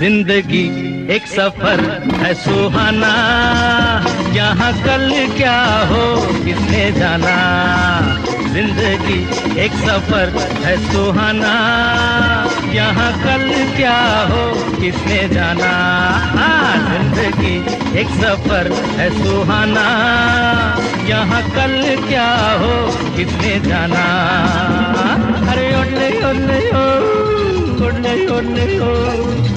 जिंदगी एक सफर है सुहाना, यहाँ कल क्या हो किसने जाना। जिंदगी एक सफर है सुहाना, यहाँ कल क्या हो किसने जाना। जिंदगी एक सफर है सुहाना, यहाँ कल क्या हो किसने जाना। अरे ओले ओले ओ, ओले ओले ओ।